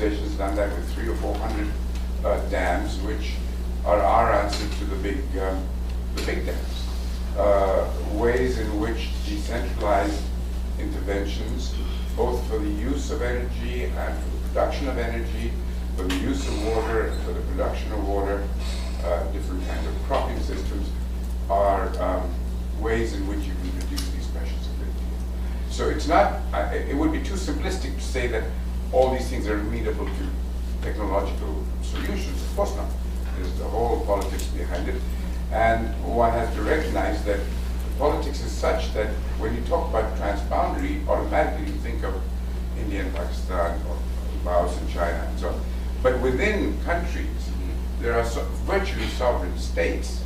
administration has done that with 300 or 400 dams, which are our answer to the big dams. Ways in which decentralized interventions, both for the use of energy and for the production of energy, for the use of water and for the production of water, different kinds of cropping systems, are ways in which you can reduce these pressures a great deal. So it's not, it would be too simplistic to say that all these things are amenable to technological solutions. Of course not. There's the whole politics behind it. And one has to recognize that politics is such that when you talk about transboundary, automatically you think of India and Pakistan, or Laos and China and so on. But within countries, there are virtually sovereign states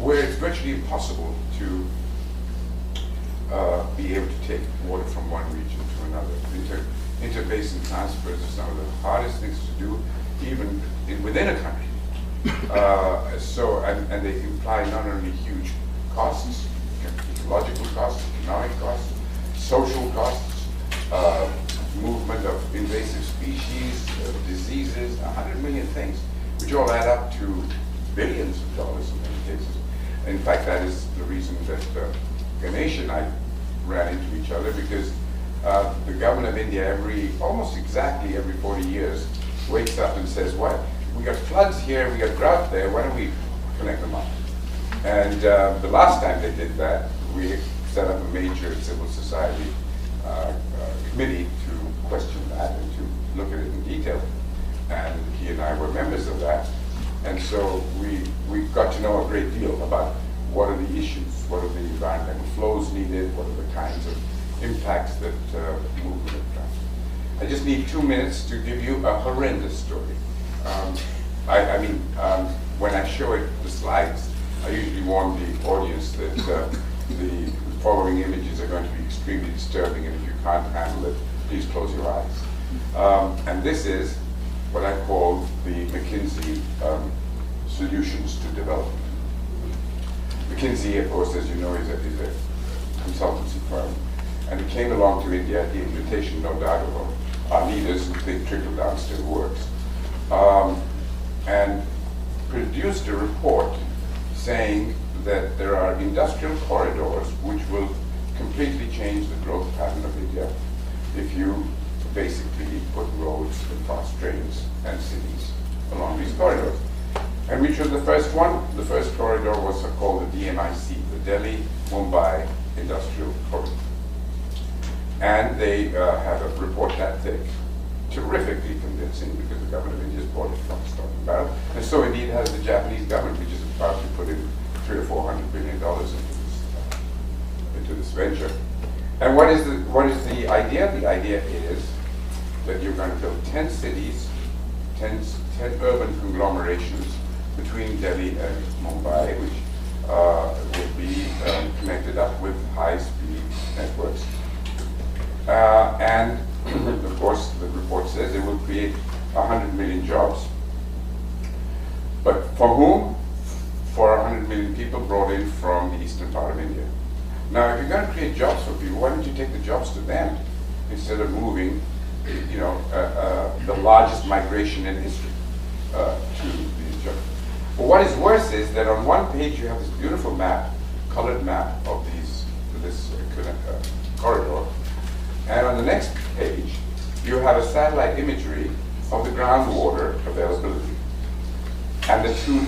where it's virtually impossible to be able to take water from one region to another. Inter-basin transfers are some of the hardest things to do, even within a country. And they imply not only huge costs, ecological costs, economic costs, social costs, movement of invasive species, diseases, 100 million things, which all add up to billions of dollars in many cases. In fact, that is the reason that Ganesh and I ran into each other, because the government of India almost exactly every 40 years wakes up and says, what? We got floods here, we got drought there, why don't we connect them up? And the last time they did that, we set up a major civil society committee to question that and to look at it in detail. And he and I were members of that. And so we got to know a great deal about what are the issues, what are the environmental flows needed, what are the kinds of impacts that movement have. I just need 2 minutes to give you a horrendous story. When I show it, the slides, I usually warn the audience that the following images are going to be extremely disturbing, and if you can't handle it, please close your eyes. And this is what I call the McKinsey solutions to development. McKinsey, of course, as you know, is a consultancy firm, and it came along to India at the invitation, no doubt, of our leaders who think trickle-down still works, and produced a report saying that there are industrial corridors which will completely change the growth pattern of India if you basically put roads and fast trains and cities along these corridors. And which was the first one? The first corridor was called the DMIC, the Delhi Mumbai Industrial Corridor. And they had a report that thick, terrifically convincing, because the government of India has bought it from stock and barrel. And so indeed has the Japanese government, which is about to put in $300 or $400 billion into this venture. And what is the idea? The idea is that you're going to build 10 cities, 10 urban conglomerations between Delhi and Mumbai, which will be connected up with high-speed networks. And of course, the report says it will create 100 million jobs. But for whom? For 100 million people brought in from the eastern part of India. Now, if you're going to create jobs for people, why don't you take the jobs to them instead of moving, the largest migration in history to these jobs? But what is worse is that on one page you have this beautiful map, colored map of this corridor, and on the next page you have a satellite imagery of the groundwater availability. And the two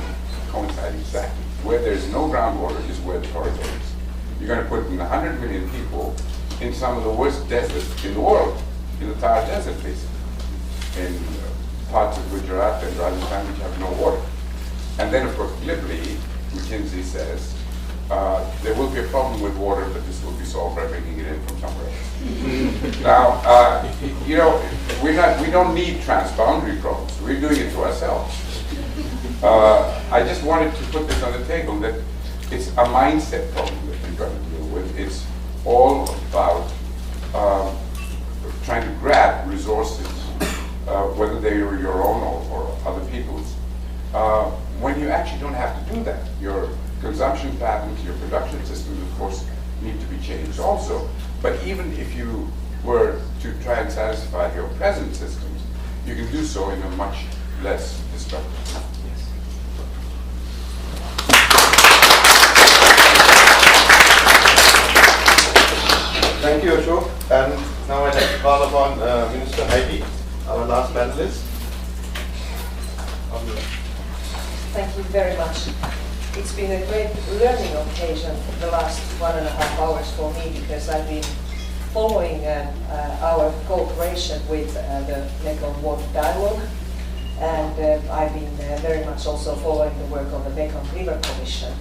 coincide exactly. Where there's no groundwater is where the corridor is. You're going to put in 100 million people in some of the worst deserts in the world, in the Thar Desert, basically, in parts of Gujarat and Rajasthan which have no water. And then, of course, glibly, McKinsey says, there will be a problem with water, but this will be solved by bringing it in from somewhere else. Now, we don't need transboundary problems. We're doing it to ourselves. I just wanted to put this on the table that it's a mindset problem that we've got to deal with. It's all about trying to grab resources, whether they are your own or other people's, when you actually don't have to do that. Your consumption patterns, your production systems, of course, need to be changed also. But even if you were to try and satisfy your present systems, you can do so in a much less destructive. Thank you, Ashok. And now I'd like to call upon Minister Heidi, our last panelist. Thank you very much. It's been a great learning occasion the last 1.5 hours for me, because I've been following our cooperation with the Mekong Water Dialogue, and I've been very much also following the work of the Mekong River Commission.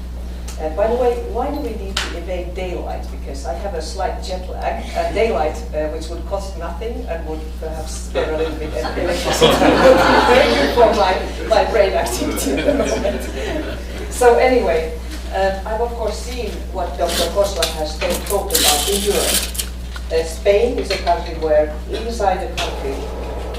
By the way, why do we need to evade daylight? Because I have a slight jet lag, and daylight, which would cost nothing and would perhaps spare a little bit of electricity, would be very good for my brain activity at the moment. So anyway, I've of course seen what Dr. Kosla has talked about in Europe. Spain is a country where inside the country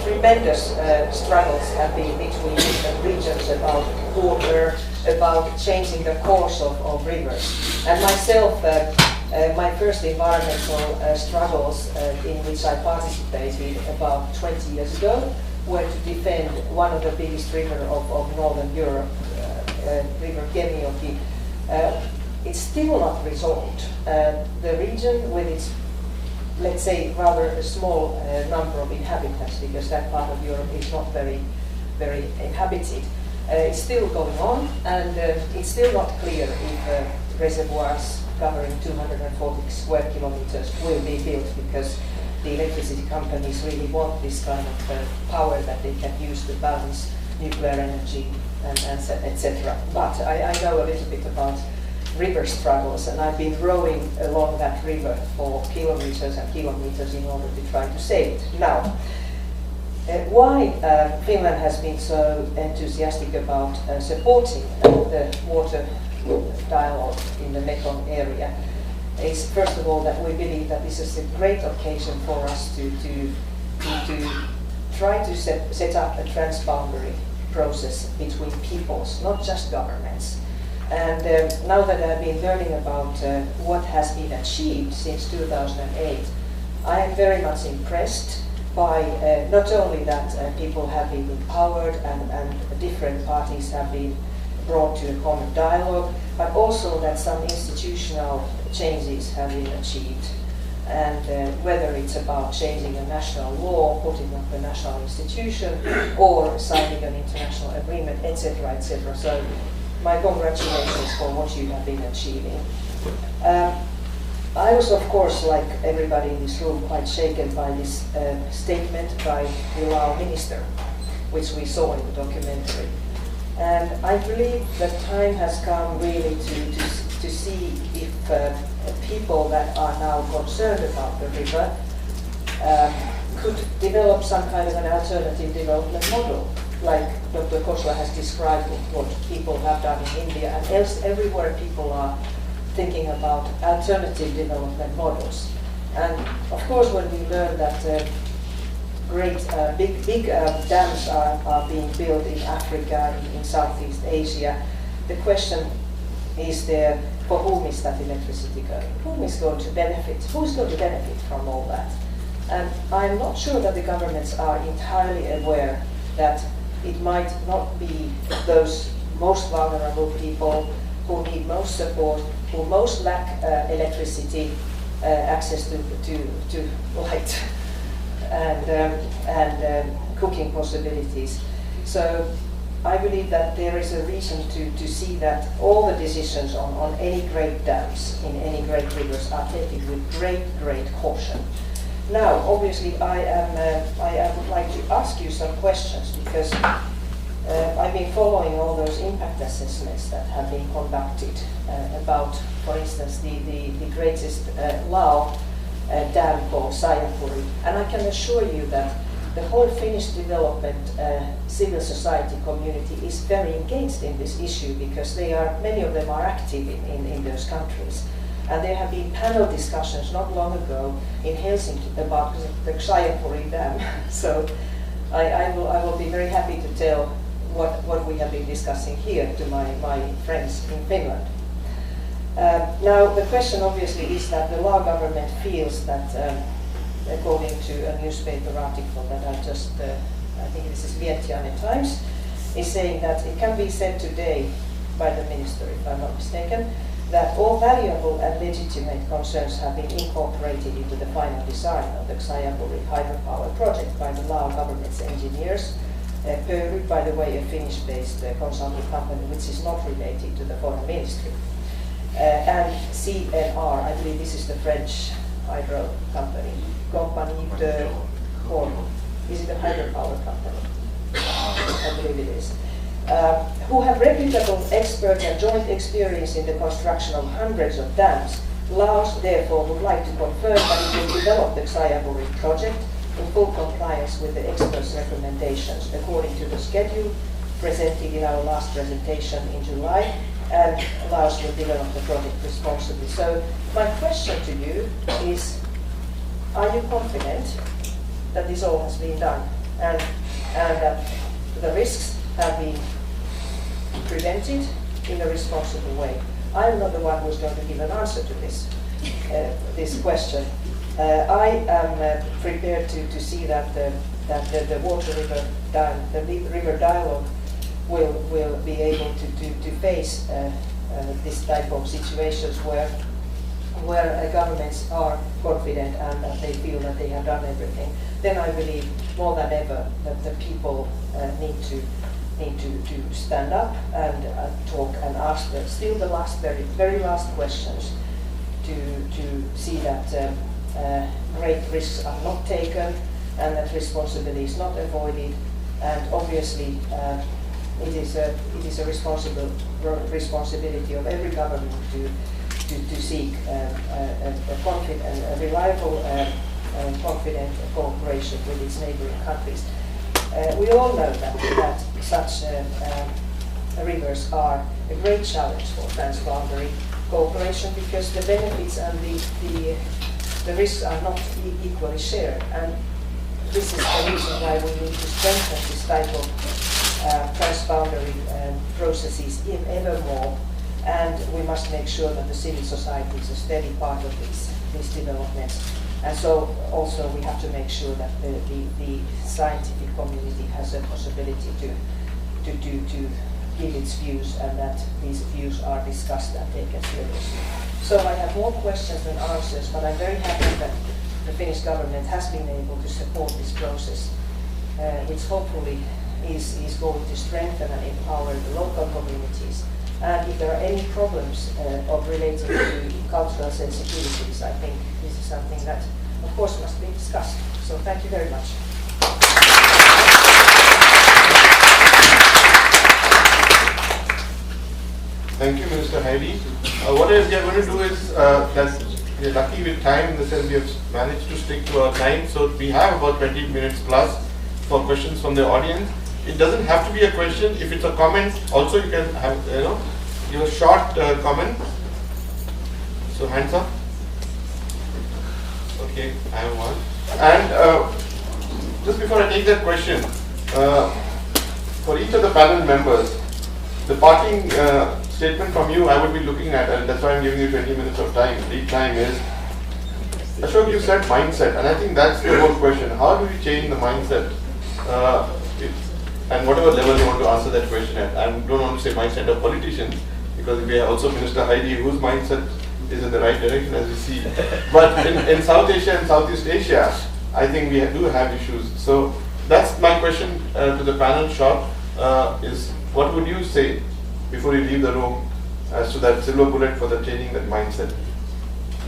tremendous struggles have been between different regions about water, about changing the course of rivers. And myself, my first environmental struggles in which I participated about 20 years ago were to defend one of the biggest rivers of Northern Europe, River Kemioki. It's still not resolved. The region with its, let's say, rather a small number of inhabitants, because that part of Europe is not very inhabited. It's still going on, and it's still not clear if reservoirs covering 240 square kilometers will be built, because the electricity companies really want this kind of power that they can use to balance nuclear energy and etc. But I know a little bit about river struggles, and I've been rowing along that river for kilometers and kilometers in order to try to save it. Now, why Finland has been so enthusiastic about supporting the water dialogue in the Mekong area is, first of all, that we believe that this is a great occasion for us to try to set up a transboundary process between peoples, not just governments. And now that I've been learning about what has been achieved since 2008, I am very much impressed by not only that people have been empowered and different parties have been brought to a common dialogue, but also that some institutional changes have been achieved. And whether it's about changing a national law, putting up a national institution, or signing an international agreement, etc., etc. So my congratulations for what you have been achieving. I was, of course, like everybody in this room, quite shaken by this statement by the Lao minister, which we saw in the documentary. And I believe that time has come really to see if people that are now concerned about the river could develop some kind of an alternative development model, like Dr. Kosla has described what people have done in India, and else everywhere people are thinking about alternative development models. And of course, when we learn that big dams are being built in Africa, in Southeast Asia, the question is there, for whom is that electricity going? Who is going to benefit? Who is going to benefit from all that? And I'm not sure that the governments are entirely aware that it might not be those most vulnerable people who need most support, who most lack electricity, access to light and cooking possibilities. So I believe that there is a reason to see that all the decisions on any great dams in any great rivers are taken with great caution. Now, obviously, I would like to ask you some questions, because I've been following all those impact assessments that have been conducted about, for instance, the greatest Lao dam called Sayapuri. And I can assure you that the whole Finnish development civil society community is very engaged in this issue, because many of them are active in those countries. And there have been panel discussions not long ago in Helsinki about the Sayapuri Dam. So I will be very happy to tell what we have been discussing here to my friends in Finland. Now, the question obviously is that the Lao government feels that, according to a newspaper article that I just I think this is Vientiane Times, is saying that it can be said today by the minister, if I'm not mistaken, that all valuable and legitimate concerns have been incorporated into the final design of the Xayaburi hydropower project by the Lao government's engineers. Pöyry, by the way, a Finnish-based consulting company which is not related to the foreign ministry. And CNR, I believe this is the French hydro company, Compagnie de Corps. Is it a hydropower company? I believe it is. Who have reputable expert and joint experience in the construction of hundreds of dams. Laos, therefore, would like to confirm that it will develop the Xayaburi project in full compliance with the experts' recommendations according to the schedule presented in our last presentation in July, and Laos will develop the project responsibly. So my question to you is, are you confident that this all has been done and that the risks have been prevented in a responsible way? I'm not the one who's going to give an answer to this question. I am prepared to see that the water river dialogue will be able to face this type of situations where governments are confident and that they feel that they have done everything. Then I believe more than ever that the people need to stand up and talk and ask still the very last questions to see that great risks are not taken and that responsibility is not avoided, and obviously it is a responsibility of every government to seek a reliable confident cooperation with its neighboring countries. We all know that such rivers are a great challenge for transboundary cooperation because the benefits and the risks are not equally shared. And this is the reason why we need to strengthen this type of transboundary processes ever more. And we must make sure that the civil society is a steady part of these developments. And so also we have to make sure that the scientific community has a possibility to give its views and that these views are discussed and taken seriously. So I have more questions than answers, but I'm very happy that the Finnish government has been able to support this process, which hopefully is going to strengthen and empower the local communities. And if there are any problems of related to cultural sensitivities, I think this is something that, of course, must be discussed. So thank you very much. Thank you, Minister Heidi. What we are going to do is that we are lucky with time in the sense we have managed to stick to our time. So we have about 20 minutes plus for questions from the audience. It doesn't have to be a question. If it's a comment, also you can have your short comment. So hands up. Okay, I have one. And just before I take that question, for each of the panel members, the parting statement from you I would be looking at, and that's why I'm giving you 20 minutes of time. Lead time is, Ashok, you said mindset, and I think that's the whole question. How do we change the mindset? And whatever level you want to answer that question at. I don't want to say mindset of politicians, because we have also Minister Heidi, whose mindset is in the right direction as we see. But in South Asia and Southeast Asia, I think we do have issues. So that's my question to the panel short, is what would you say before you leave the room as to that silver bullet for the changing that mindset?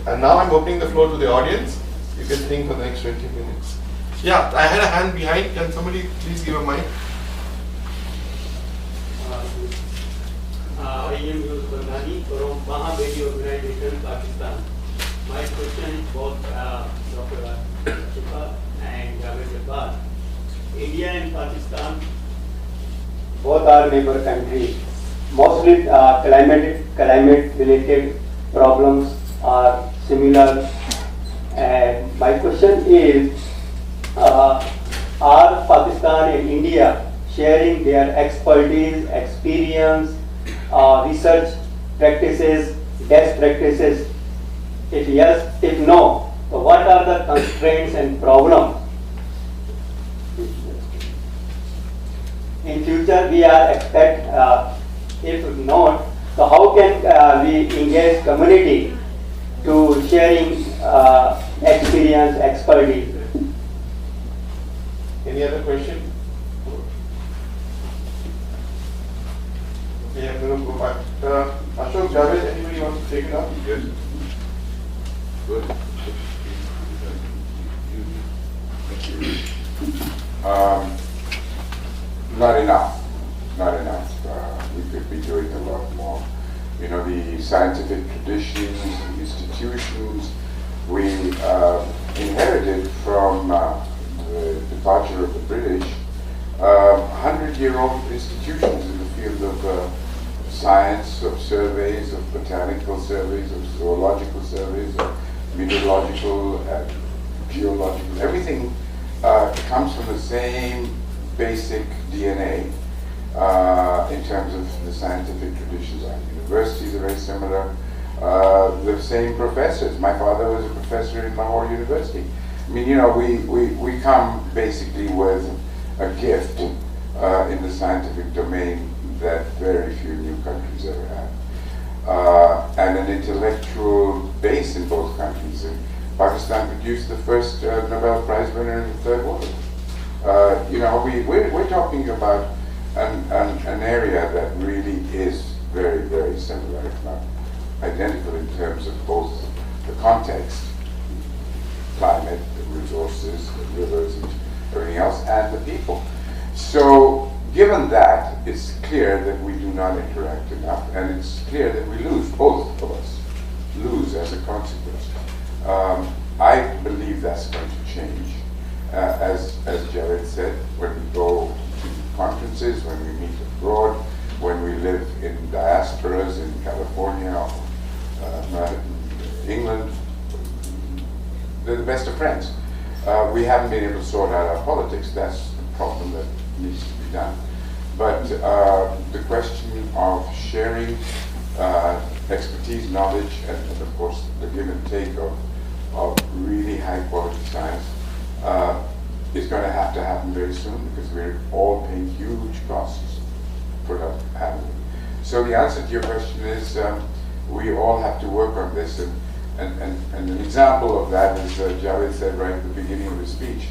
And now I'm opening the floor to the audience. You can think for the next 20 minutes. Yeah, I had a hand behind. Can somebody please give a mic? I am Yusuf Bandani from Mahabedi Organization, Pakistan. My question both Dr. Chipa and Javed Jabbar. India and Pakistan both are neighbor countries. Mostly climate related problems are similar. And my question is, are Pakistan and India sharing their expertise, experience, research practices, best practices? If yes, if no, so what are the constraints and problems? in future we are expect, if not, so how can we engage community to sharing experience, expertise? Any other question? Okay, I'm going to go back. Ashok, Javed, anybody want to take it up? Yes. Good. Not enough. Not enough. We could be doing a lot more. You know, the scientific traditions, the institutions we inherited from the departure of the British, 100-year-old institutions in the field of science, of surveys, of botanical surveys, of zoological surveys, of meteorological, geological, everything comes from the same basic DNA in terms of the scientific traditions. Our universities are very similar. The same professors. My father was a professor in Lahore University. I mean, you know, we come basically with a gift in the scientific domain that very few new countries ever have. And an intellectual base in both countries. And Pakistan produced the first Nobel Prize winner in the Third World. You know, we're talking about an area that really is very, very similar, if not identical in terms of both the context, climate, the resources, the rivers, and everything else, and the people. So, given that, it's clear that we do not interact enough, and it's clear that we lose, both of us lose as a consequence. I believe that's going to change. As Jared said, when we go to conferences, when we meet abroad, when we live in diasporas in California or England, they're the best of friends. We haven't been able to sort out our politics. That's the problem that needs to be done. But the question of sharing expertise, knowledge, and of course the give and take of really high quality science is going to happen very soon, because we're all paying huge costs for that happening. So the answer to your question is we all have to work on this, and an example of that is Javed said right at the beginning of his speech.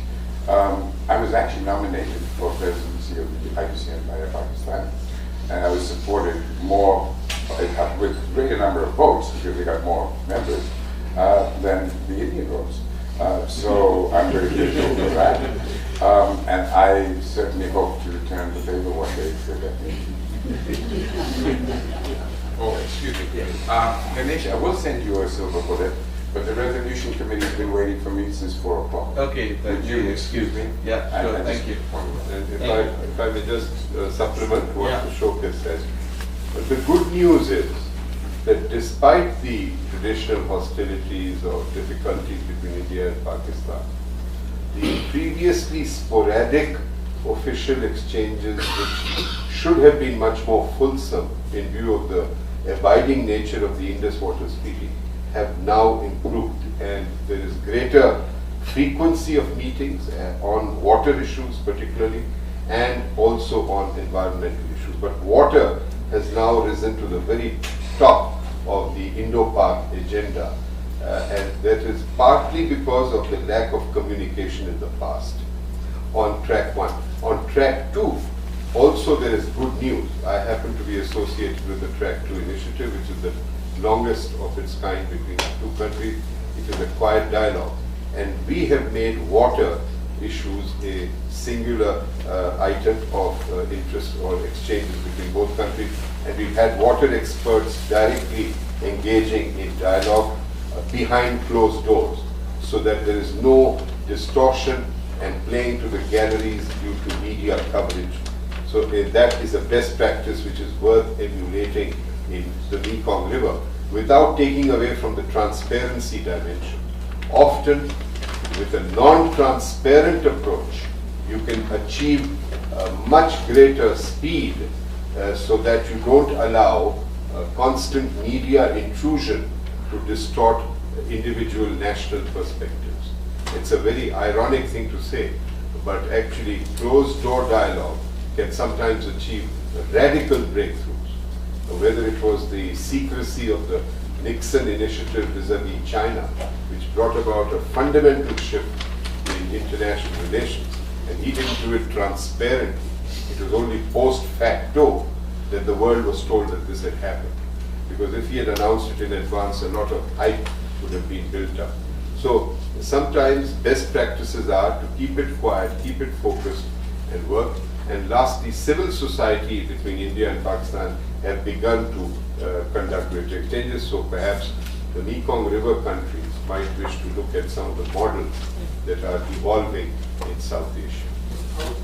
I was actually nominated for presidency of the IUCN by Pakistan, and I was supported more with a greater number of votes, because they got more members than the Indian votes. So I'm very grateful for that, and I certainly hope to return the favor one day for that meeting. Oh, excuse me. Ganesh, I will send you a silver bullet, but the resolution committee has been waiting for me since 4 o'clock. Okay, Would you excuse me? Yeah, sure, thank you. And if I may just supplement what Ashok has said. But the good news is that despite the traditional hostilities or difficulties between India and Pakistan, the previously sporadic official exchanges, which should have been much more fulsome in view of the abiding nature of the Indus Waters Treaty, have now improved, and there is greater frequency of meetings on water issues particularly, and also on environmental issues. But water has now risen to the very top of the Indo-Pak agenda, and that is partly because of the lack of communication in the past. On track 1. On track 2, also there is good news. I happen to be associated with the track 2 initiative, which is the longest of its kind between the two countries. It is a quiet dialogue, and we have made water issues a singular item of interest or exchanges between both countries, and we've had water experts directly engaging in dialogue behind closed doors, so that there is no distortion and playing to the galleries due to media coverage. So that is a best practice which is worth emulating in the Mekong River, without taking away from the transparency dimension. Often, with a non-transparent approach, you can achieve much greater speed so that you don't allow constant media intrusion to distort individual national perspectives. It's a very ironic thing to say, but actually closed-door dialogue can sometimes achieve radical breakthroughs. Whether it was the secrecy of the Nixon initiative vis-a-vis China, which brought about a fundamental shift in international relations, and he didn't do it transparently. It was only post facto that the world was told that this had happened. Because if he had announced it in advance, a lot of hype would have been built up. So sometimes best practices are to keep it quiet, keep it focused, and work. And lastly, civil society between India and Pakistan have begun to conduct greater exchanges. So perhaps the Mekong River countries might wish to look at some of the models that are evolving in South Asia.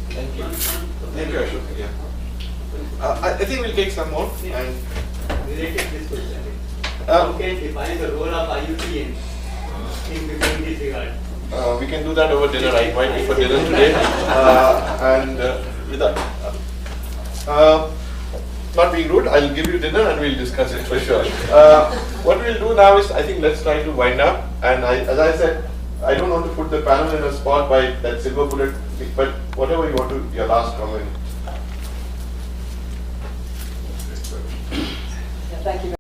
Thank you. Thank you, Ashok. Yeah. I think we'll take some more. And Related this question. How can define the role of IUCN in this regard? we can do that over dinner. I invite you for dinner today. Not being rude, I'll give you dinner and we'll discuss it for sure. What we'll do now is, I think let's try to wind up. And as I said, I don't want to put the panel in a spot by that silver bullet, but whatever you want to, your last comment. Thank you.